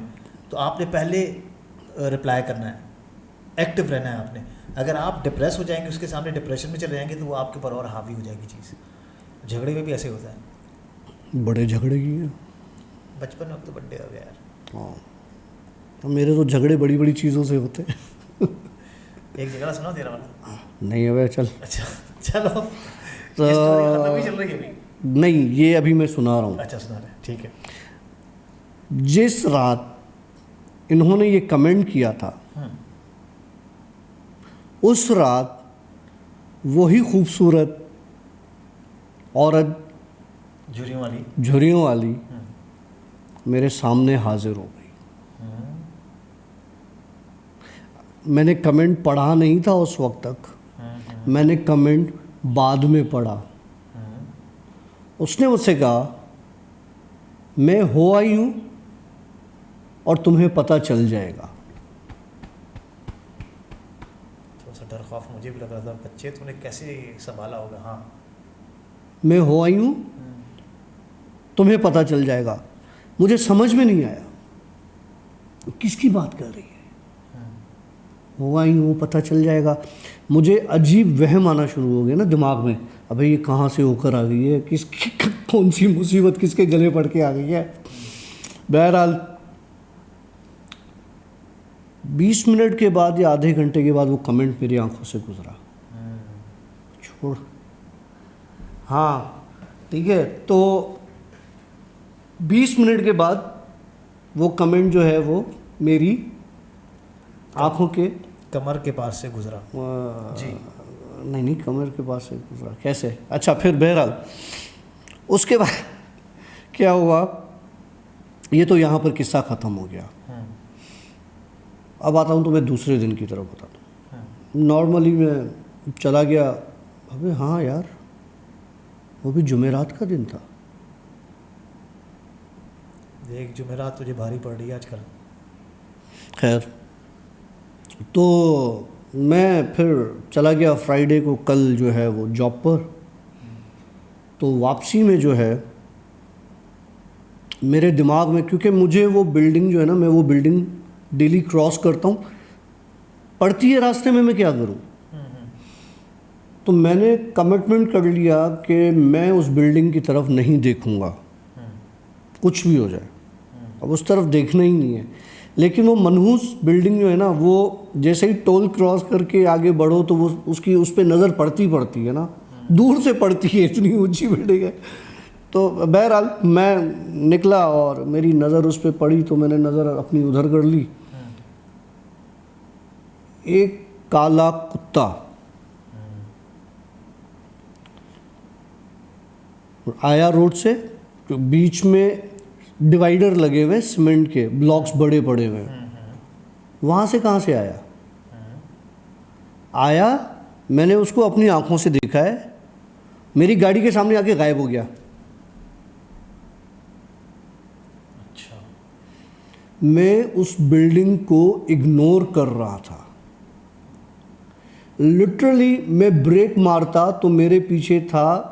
तो आपने पहले रिप्लाई करना है, एक्टिव रहना है आपने। अगर आप डिप्रेस हो जाएंगे, उसके सामने डिप्रेशन में चले जाएंगे, तो वो आपके ऊपर और हावी हो जाएगी चीज़। झगड़े में भी ऐसे होता है। बड़े झगड़े की हैं बचपन में अब तो बड्डे हो गया यार। हाँ, तो मेरे तो झगड़े बड़ी बड़ी चीज़ों से होते हैं। एक जगह सुना तेरा वाला? नहीं अबे चल। अच्छा चलो, तो ये स्टोरी खत्म ही चल रही है अभी? नहीं, ये अभी मैं सुना रहा हूँ। अच्छा सुना रहे, ठीक है। जिस रात इन्होंने ये कमेंट किया था, उस रात वही खूबसूरत औरत झुर्रियों वाली झुर्रियों वाली मेरे सामने हाजिर हो गई। मैंने कमेंट पढ़ा नहीं था उस वक्त तक, मैंने कमेंट बाद में पढ़ा। उसने मुझसे कहा मैं हो आई हूँ और तुम्हें पता चल जाएगा। थोड़ा सा डर खौफ मुझे भी लग रहा था, बच्चे तूने कैसे संभाला होगा। हाँ, मैं हो आई हूँ, तुम्हें पता चल जाएगा। मुझे समझ में नहीं आया किसकी बात कर रही है। हो आई हूँ, पता चल जाएगा। मुझे अजीब वहम आना शुरू हो गया ना दिमाग में, अबे ये कहाँ से होकर आ गई है, किसकी कौन सी मुसीबत किसके गले पड़ के आ गई है। बहरहाल 20 मिनट के बाद या आधे घंटे के बाद वो कमेंट मेरी आंखों से गुजरा। छोड़, हाँ ठीक है। तो 20 मिनट के बाद वो कमेंट जो है वो मेरी आंखों के कमर के पास से गुजरा जी। नहीं कमर के पास से गुजरा कैसे। अच्छा फिर बहरहाल उसके बाद क्या हुआ, ये तो यहाँ पर किस्सा ख़त्म हो गया। अब आता हूँ तो मैं दूसरे दिन की तरफ बताता हूँ। नॉर्मली मैं चला गया, अबे हाँ यार वो भी जुमेरात का दिन था। देख जुमेरात तुझे भारी पड़ रही है आजकल। खैर तो मैं फिर चला गया फ्राइडे को, कल जो है वो जॉब पर। तो वापसी में जो है मेरे दिमाग में, क्योंकि मुझे वो बिल्डिंग जो है ना, मैं वो बिल्डिंग डेली क्रॉस करता हूँ, पड़ती है रास्ते में, मैं क्या करूँ। तो मैंने कमिटमेंट कर लिया कि मैं उस बिल्डिंग की तरफ नहीं देखूँगा, कुछ भी हो जाए। अब उस तरफ देखना ही नहीं है। लेकिन वो मनहूस बिल्डिंग जो है ना, वो जैसे ही टोल क्रॉस करके आगे बढ़ो तो वो उसकी उस पर नज़र पड़ती है ना, दूर से पड़ती है, इतनी ऊंची बिल्डिंग है। तो बहरहाल मैं निकला और मेरी नज़र उस पर पड़ी, तो मैंने नज़र अपनी उधर कर ली। एक काला कुत्ता आया रोड से, तो बीच में डिवाइडर लगे हुए सीमेंट के ब्लॉक्स बड़े पड़े हुए, वहाँ से कहाँ से आया मैंने उसको अपनी आंखों से देखा है, मेरी गाड़ी के सामने आके गायब हो गया। अच्छा। मैं उस बिल्डिंग को इग्नोर कर रहा था। लिटरली मैं ब्रेक मारता तो मेरे पीछे था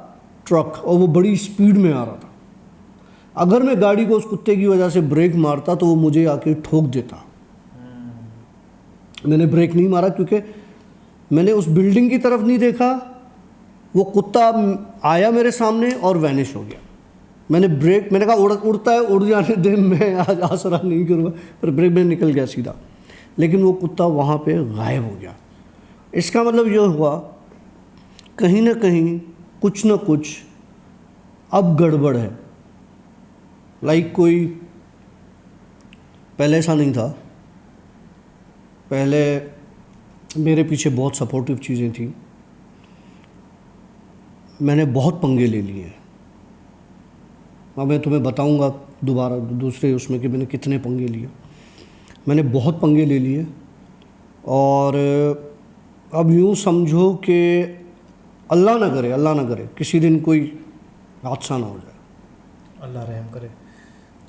ट्रक और वो बड़ी स्पीड में आ रहा था। अगर मैं गाड़ी को उस कुत्ते की वजह से ब्रेक मारता तो वो मुझे आके ठोक देता। मैंने ब्रेक नहीं मारा क्योंकि मैंने उस बिल्डिंग की तरफ नहीं देखा। वो कुत्ता आया मेरे सामने और वैनिश हो गया। मैंने कहा उड़ता है, उड़ जाने दे, मैं आज आसरा नहीं करूँगा, पर ब्रेक में निकल गया सीधा। लेकिन वो कुत्ता वहाँ पे गायब हो गया। इसका मतलब ये हुआ कहीं ना कहीं कुछ ना कुछ अब गड़बड़ है। लाइक कोई, पहले ऐसा नहीं था, पहले मेरे पीछे बहुत सपोर्टिव चीज़ें थी। मैंने बहुत पंगे ले लिए। अब मैं तुम्हें बताऊंगा दोबारा दूसरे उसमें कि मैंने कितने पंगे लिए। मैंने बहुत पंगे ले लिए और अब यूँ समझो कि अल्लाह ना करे किसी दिन कोई हादसा ना हो जाए। अल्लाह रहम करे।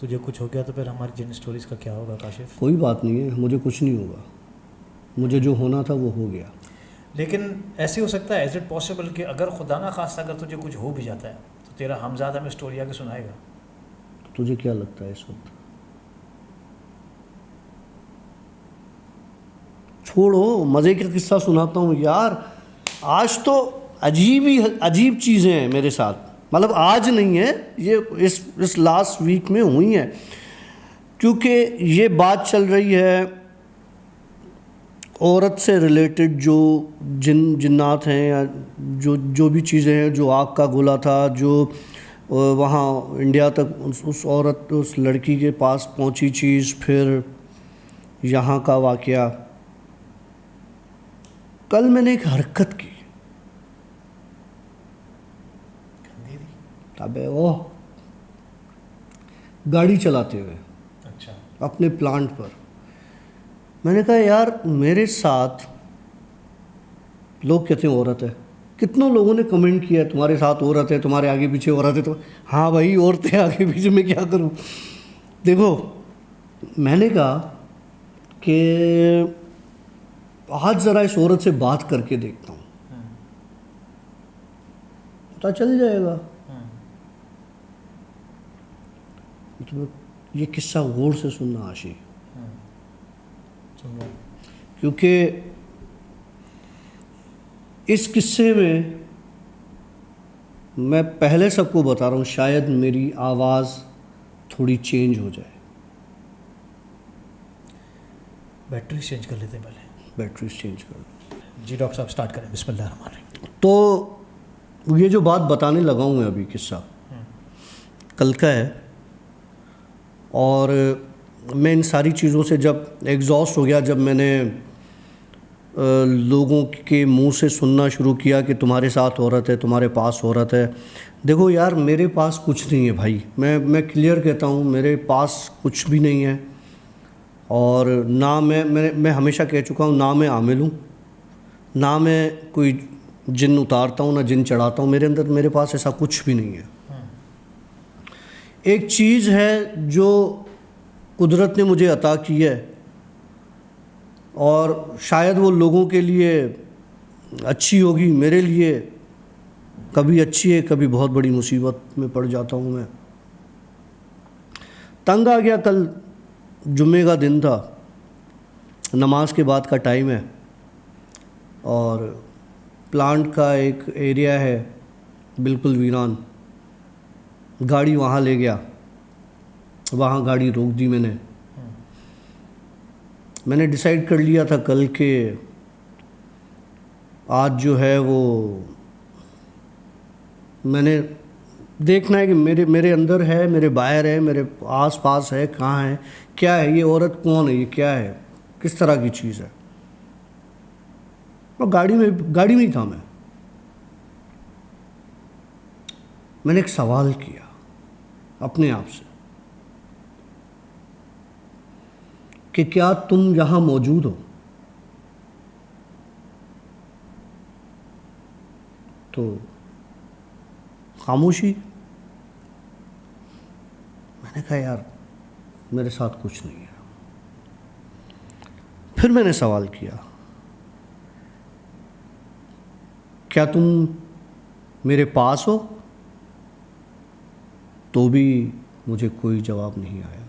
तुझे कुछ हो गया तो फिर हमारी जिन स्टोरीज़ का क्या होगा काशिफ? कोई बात नहीं है, मुझे कुछ नहीं होगा। मुझे जो होना था वो हो गया। लेकिन ऐसे हो सकता है, इज़ इट पॉसिबल कि अगर खुदा ना खास्ता अगर तुझे कुछ हो भी जाता है तो तेरा हमज़ादा में स्टोरी आके सुनाएगा? तो तुझे क्या लगता है इस वक्त? छोड़ो, मज़े का किस्सा सुनाता हूँ यार। आज तो अजीब चीज़ें हैं मेरे साथ। मतलब आज नहीं है, ये इस लास्ट वीक में हुई हैं। क्योंकि ये बात चल रही है औरत से रिलेटेड जो जिन्नात हैं या जो जो भी चीज़ें हैं, जो आग का गोला था, जो वहाँ इंडिया तक उस औरत उस लड़की के पास पहुँची चीज़, फिर यहाँ का वाक़या। कल मैंने एक हरकत की, गंदी थी। अबे ओह, गाड़ी चलाते हुए अच्छा। अपने प्लांट पर मैंने कहा यार मेरे साथ लोग कहते हैं औरत है, कितनों लोगों ने कमेंट किया तुम्हारे साथ औरत है, तुम्हारे आगे पीछे औरत है। तो हाँ भाई औरतें आगे पीछे, मैं क्या करूँ। देखो मैंने कहा कि आज ज़रा इस औरत से बात करके देखता हूँ, पता चल जाएगा। तो ये किस्सा गौर से सुनना आशी, क्योंकि इस किस्से में मैं पहले सबको बता रहा हूँ, शायद मेरी आवाज़ थोड़ी चेंज हो जाए। बैटरी चेंज कर लेते हैं पहले। बैटरी चेंज कर। जी डॉक्टर साहब स्टार्ट करें, बिस्मिल्लाह। तो ये जो बात बताने लगा हूँ मैं अभी, किस्सा कल का है, और मैं इन सारी चीज़ों से जब एग्जॉस्ट हो गया, जब मैंने लोगों के मुंह से सुनना शुरू किया कि तुम्हारे साथ औरत है, तुम्हारे पास औरत है। देखो यार मेरे पास कुछ नहीं है भाई, मैं क्लियर कहता हूँ, मेरे पास कुछ भी नहीं है। और ना मैं हमेशा कह चुका हूँ, ना मैं आमिल हूँ, ना मैं कोई जिन उतारता हूँ, ना जिन चढ़ाता हूँ। मेरे अंदर, मेरे पास ऐसा कुछ भी नहीं है। एक चीज़ है जो कुदरत ने मुझे अता की है, और शायद वो लोगों के लिए अच्छी होगी, मेरे लिए कभी अच्छी है, कभी बहुत बड़ी मुसीबत में पड़ जाता हूँ मैं। तंग आ गया, कल जुम्मे का दिन था, नमाज के बाद का टाइम है, और प्लांट का एक एरिया है बिल्कुल वीरान। गाड़ी वहाँ ले गया, वहाँ गाड़ी रोक दी मैंने डिसाइड कर लिया था कल के आज जो है वो मैंने देखना है कि मेरे अंदर है, मेरे बाहर है, मेरे आस पास है, कहाँ है, क्या है, ये औरत कौन है, ये क्या है, किस तरह की चीज़ है। और गाड़ी में ही था मैंने एक सवाल किया अपने आप से कि क्या तुम यहाँ मौजूद हो। तो खामोशी। मैंने कहा यार मेरे साथ कुछ नहीं है। फिर मैंने सवाल किया, क्या तुम मेरे पास हो। तो भी मुझे कोई जवाब नहीं आया।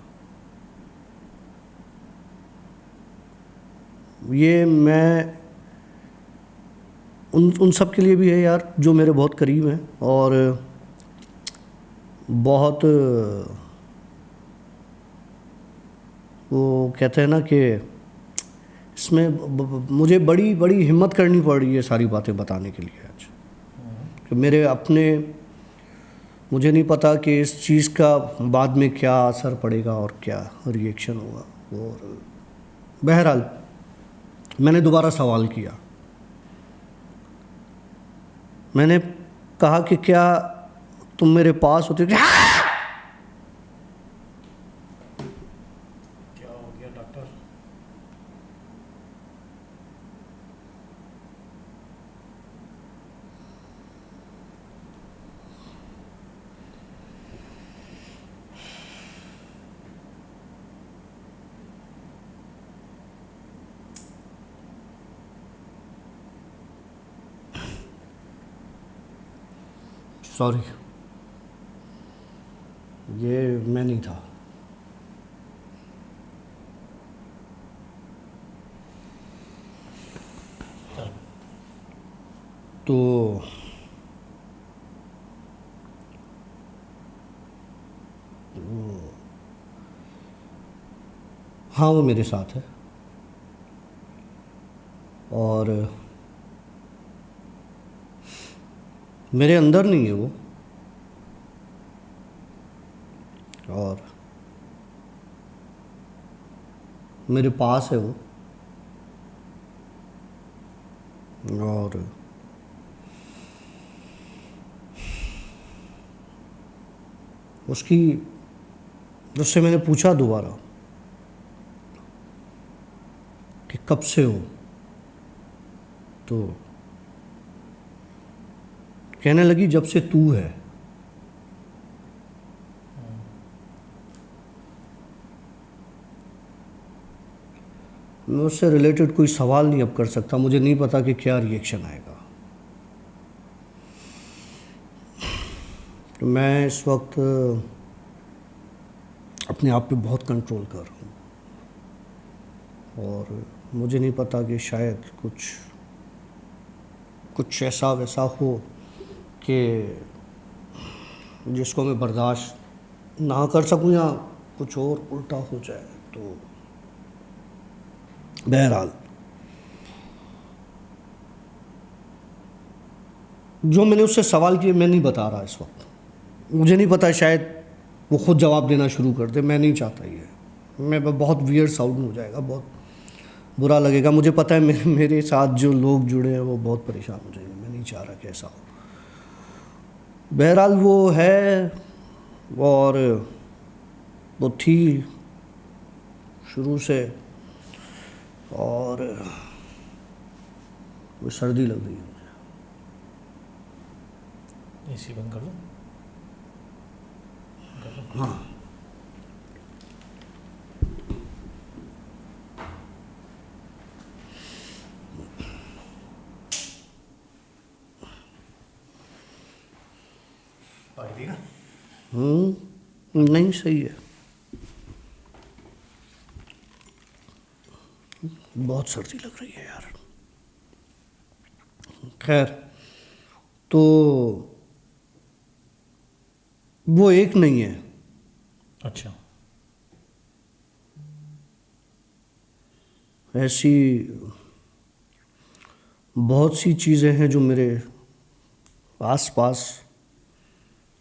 ये मैं उन सब के लिए भी है यार जो मेरे बहुत करीब हैं, और बहुत वो कहते हैं ना कि इसमें मुझे बड़ी बड़ी हिम्मत करनी पड़ रही है सारी बातें बताने के लिए आज, कि मेरे अपने, मुझे नहीं पता कि इस चीज़ का बाद में क्या असर पड़ेगा और क्या रिएक्शन होगा। और बहरहाल मैंने दोबारा सवाल किया, मैंने कहा कि क्या तुम मेरे पास होते। क्या हो गया डॉक्टर। सॉरी, ये मैं नहीं था। तो हाँ वो मेरे साथ है। और मेरे अंदर नहीं है वो, और मेरे पास है वो, और उससे मैंने पूछा दोबारा कि कब से हो, तो कहने लगी जब से तू है। मैं उससे रिलेटेड कोई सवाल नहीं अब कर सकता, मुझे नहीं पता कि क्या रिएक्शन आएगा। तो मैं इस वक्त अपने आप पे बहुत कंट्रोल कर रहा हूँ, और मुझे नहीं पता कि शायद कुछ ऐसा वैसा हो कि जिसको मैं बर्दाश्त ना कर सकूं, या कुछ और उल्टा हो जाए। तो बहरहाल जो मैंने उससे सवाल किए मैं नहीं बता रहा इस वक्त, मुझे नहीं पता, शायद वो खुद जवाब देना शुरू कर दे, मैं नहीं चाहता ये। मैं बहुत वियर्ड साउंड हो जाएगा, बहुत बुरा लगेगा, मुझे पता है मेरे साथ जो लोग जुड़े हैं वो बहुत परेशान हो जाएंगे, मैं नहीं चाह रहा कि ऐसा हो। बहरहाल वो है, और वो थी शुरू से, और वो सर्दी लग रही है मुझे। एसी बंद कर दो। हाँ, पानी पीना? नहीं, सही है, बहुत सर्दी लग रही है यार। खैर, तो वो एक नहीं है, अच्छा, ऐसी बहुत सी चीज़ें हैं जो मेरे आसपास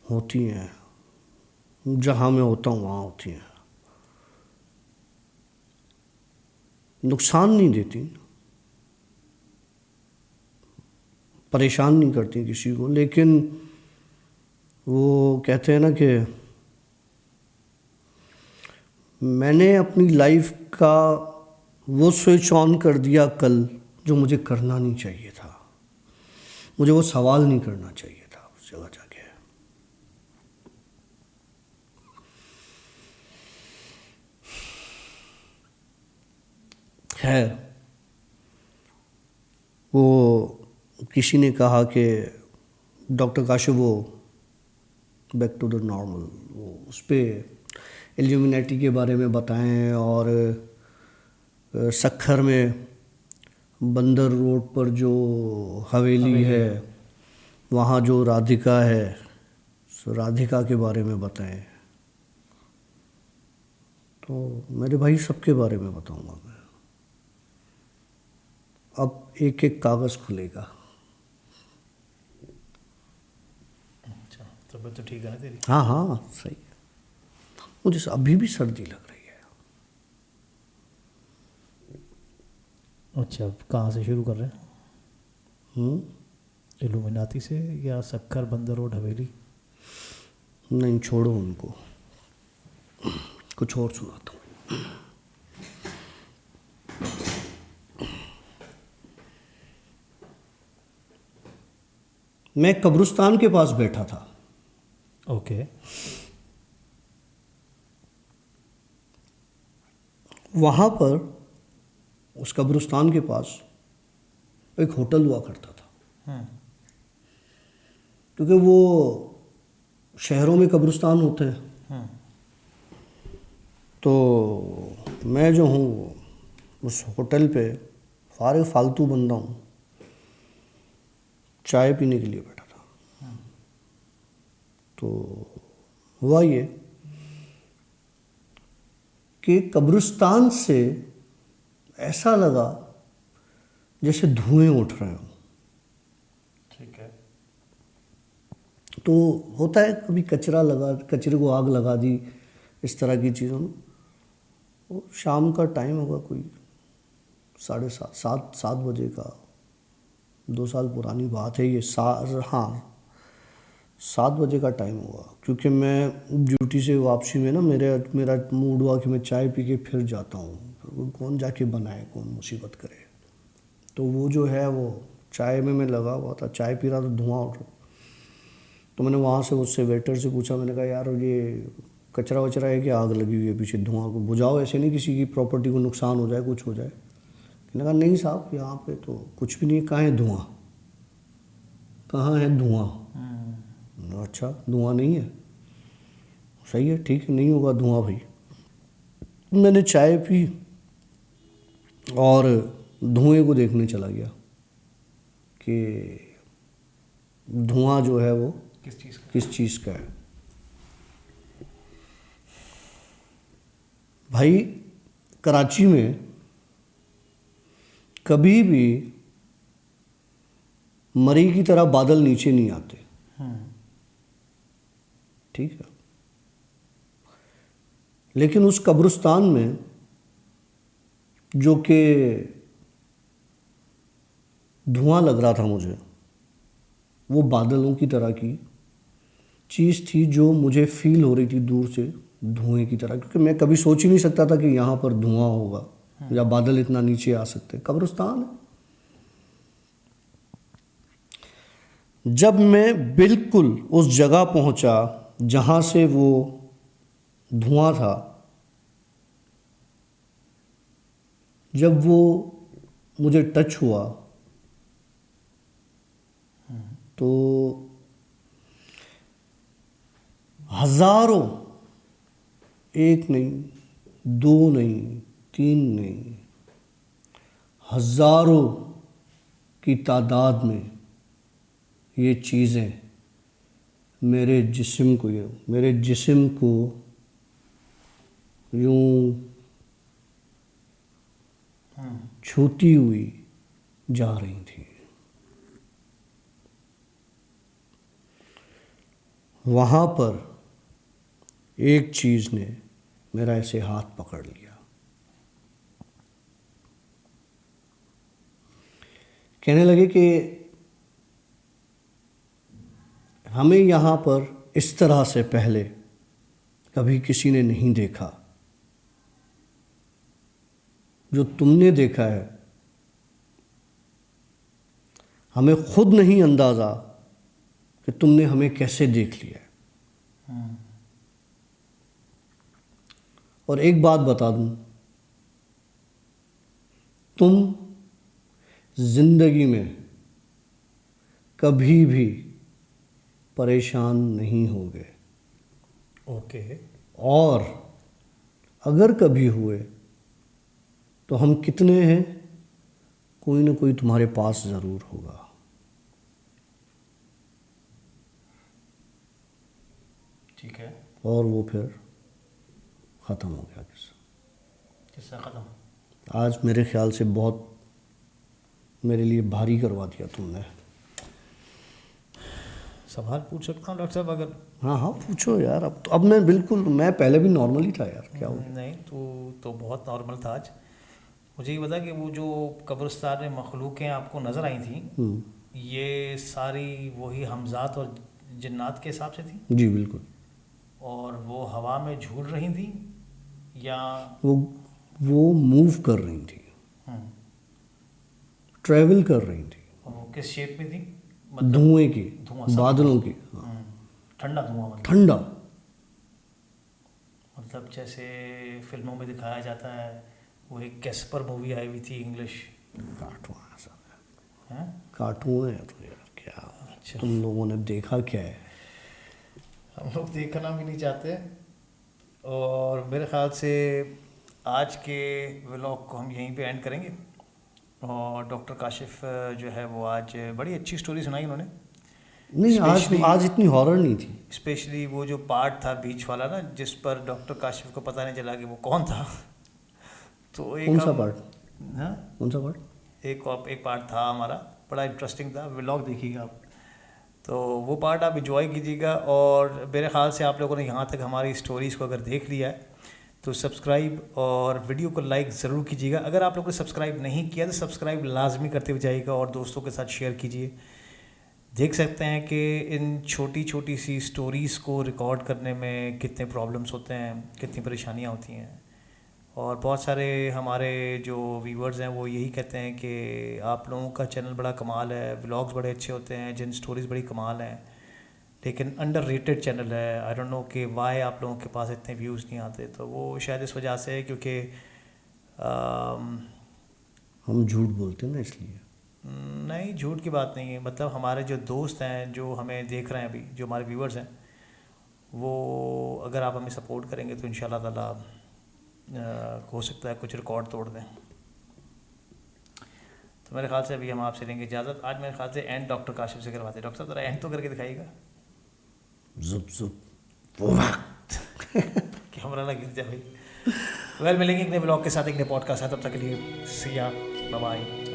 होती हैं, जहाँ मैं होता हूँ वहाँ होती हैं, नुकसान नहीं देती, परेशान नहीं करती किसी को, लेकिन वो कहते हैं ना कि मैंने अपनी लाइफ का वो स्विच ऑन कर दिया कल जो मुझे करना नहीं चाहिए था, मुझे वो सवाल नहीं करना चाहिए था उस जगह जाके। खैर, वो किसी ने कहा कि डॉक्टर काशिफ वो बैक टू द नॉर्मल, वो उस पर इल्यूमिनेटी के बारे में बताएं, और सक्खर में बंदर रोड पर जो हवेली है वहाँ जो राधिका है, सो राधिका के बारे में बताएं। तो मेरे भाई सबके बारे में बताऊंगा मैं, अब एक एक कागज़ खुलेगा। अच्छा, तबीयत तो ठीक है ना तेरी? हाँ हाँ, सही है, मुझे अभी भी सर्दी लग रही है। अच्छा, अब कहाँ से शुरू कर रहे हैं? इल्यूमिनाती से या सक्खर, बंदर रोड, हवेली? नहीं, छोड़ो उनको, कुछ और सुनाता हूँ। मैं कब्रिस्तान के पास बैठा था, ओके। वहाँ पर उस कब्रिस्तान के पास एक होटल हुआ करता था, क्योंकि वो शहरों में कब्रिस्तान होते हैं। तो मैं जो हूँ उस होटल पे फालतू बंदा हूँ, चाय पीने के लिए बैठा था। तो हुआ ये कि कब्रिस्तान से ऐसा लगा जैसे धुएं उठ रहे हों। ठीक है। तो होता है कभी कचरे को आग लगा दी, इस तरह की चीज़ों में। वो शाम का टाइम होगा, कोई 7:30 बजे का, 2 साल पुरानी बात है ये। हाँ, 7 बजे का टाइम हुआ, क्योंकि मैं ड्यूटी से वापसी में ना मेरा मूड हुआ कि मैं चाय पी के फिर जाता हूँ। कौन जाके बनाए, कौन मुसीबत करे। तो वो जो है वो चाय में मैं लगा हुआ था, चाय पी रहा तो धुआं उठ रहा। तो मैंने वहाँ से उससे वेटर से पूछा, मैंने कहा यार ये कचरा वचरा है कि आग लगी हुई है पीछे, धुआं को बुझाओ, ऐसे नहीं किसी की प्रॉपर्टी को नुकसान हो जाए, कुछ हो जाए। मैंने कहा नहीं साहब, यहाँ पे तो कुछ भी नहीं। कहाँ है धुआं, कहाँ है धुआं? अच्छा, धुआं नहीं है, सही है, ठीक है, नहीं होगा धुआं भाई। मैंने चाय पी और धुएं को देखने चला गया कि धुआं जो है वो किस चीज़ का है। भाई कराची में कभी भी मरी की तरह बादल नीचे नहीं आते, ठीक है। लेकिन उस कब्रिस्तान में जो कि धुआं लग रहा था मुझे, वो बादलों की तरह की चीज़ थी जो मुझे फील हो रही थी दूर से, धुएं की तरह। क्योंकि मैं कभी सोच ही नहीं सकता था कि यहाँ पर धुआं होगा या बादल इतना नीचे आ सकते। कब्रिस्तान है। जब मैं बिल्कुल उस जगह पहुंचा जहाँ से वो धुआं था, जब वो मुझे टच हुआ तो हजारों, एक नहीं, दो नहीं, तीन नहीं, हजारों की तादाद में ये चीज़ें मेरे जिस्म को यूं छूती हुई जा रही थी। वहाँ पर एक चीज़ ने मेरा ऐसे हाथ पकड़ लिया, कहने लगे कि हमें यहाँ पर इस तरह से पहले कभी किसी ने नहीं देखा। जो तुमने देखा है, हमें खुद नहीं अंदाज़ा कि तुमने हमें कैसे देख लिया है। और एक बात बता दूं, तुम जिंदगी में कभी भी परेशान नहीं होगे। ओके। और अगर कभी हुए तो हम कितने हैं, कोई ना कोई तुम्हारे पास ज़रूर होगा। ठीक है। और वो फिर ख़त्म हो गया किस्सा ख़त्म। आज मेरे ख्याल से बहुत मेरे लिए भारी करवा दिया तुमने। सवाल पूछ सकता हूँ डॉक्टर साहब अगर? हाँ हाँ पूछो यार। अब मैं बिल्कुल, मैं पहले भी नॉर्मल ही था यार, क्या हो गया? नहीं, तो बहुत नॉर्मल था आज। मुझे ये बता कि वो जो कब्रिस्तान में मखलूक़ें आपको नज़र आई थी, ये सारी वही हमज़ात और जिन्नात के हिसाब से थी? जी बिल्कुल। और वो हवा में झूल रही थी या वो मूव कर रही थी, ट्रैवल कर रही थी। और वो किस शेप में थी? धुएं की, बादलों की। ठंडा धुआं? मतलब ठंडा, मतलब जैसे फिल्मों में दिखाया जाता है। वो एक कैस्पर मूवी आई हुई थी इंग्लिश। कार्टून है, हैं? कार्टून है तो यार क्या। अच्छा। तुम लोगों ने देखा क्या है? हम लोग देखना भी नहीं चाहते। और मेरे ख्याल से आज के व्लॉग को हम यहीं पे एंड करेंगे। और डॉक्टर काशिफ जो है वो आज बड़ी अच्छी स्टोरी सुनाई उन्होंने। नहीं, आज इतनी हॉरर नहीं थी। स्पेशली वो जो पार्ट था बीच वाला ना, जिस पर डॉक्टर काशिफ को पता नहीं चला कि वो कौन था। तो एक कौन सा पार्ट? हाँ, कौन सा पार्ट? एक पार्ट था हमारा, बड़ा इंटरेस्टिंग था, व्लॉग देखिएगा आप, तो वो पार्ट आप इंजॉय कीजिएगा। और मेरे ख़्याल से आप लोगों ने यहाँ तक हमारी स्टोरीज़ को अगर देख लिया है तो सब्सक्राइब और वीडियो को लाइक ज़रूर कीजिएगा। अगर आप लोगों ने सब्सक्राइब नहीं किया तो सब्सक्राइब लाजमी करते हुए जाइएगा और दोस्तों के साथ शेयर कीजिए। देख सकते हैं कि इन छोटी छोटी सी स्टोरीज़ को रिकॉर्ड करने में कितने प्रॉब्लम्स होते हैं, कितनी परेशानियाँ होती हैं। और बहुत सारे हमारे जो व्यूवर्स हैं वो यही कहते हैं कि आप लोगों का चैनल बड़ा कमाल है, व्लॉग्स बड़े अच्छे होते हैं, जिन स्टोरीज़ बड़ी कमाल हैं, लेकिन अंडर रेटेड चैनल है। आई डोंट नो कि वाई आप लोगों के पास इतने व्यूज़ नहीं आते। तो वो शायद इस वजह से है क्योंकि हम झूठ बोलते हैं ना, इसलिए। नहीं, झूठ की बात नहीं है। मतलब हमारे जो दोस्त हैं जो हमें देख रहे हैं अभी, जो हमारे व्यूवर्स हैं, वो अगर आप हमें सपोर्ट करेंगे तो इंशाल्लाह ताला हो सकता है कुछ रिकॉर्ड तोड़ दें। तो मेरे ख्याल से अभी हम आपसे लेंगे इजाज़त। आज मेरे ख्याल से एंड डॉक्टर काशिफ से करवाते हैं। डॉक्टर साहब ज़रा एंड तो करके दिखाइएगा। जुप जुप वो वक्त कैमरा लग जाए भाई। वेल, मिलेंगे एक नए ब्लॉग के साथ, एक नए पॉडकास्ट है। तब तक के लिए सी या बाय बाय।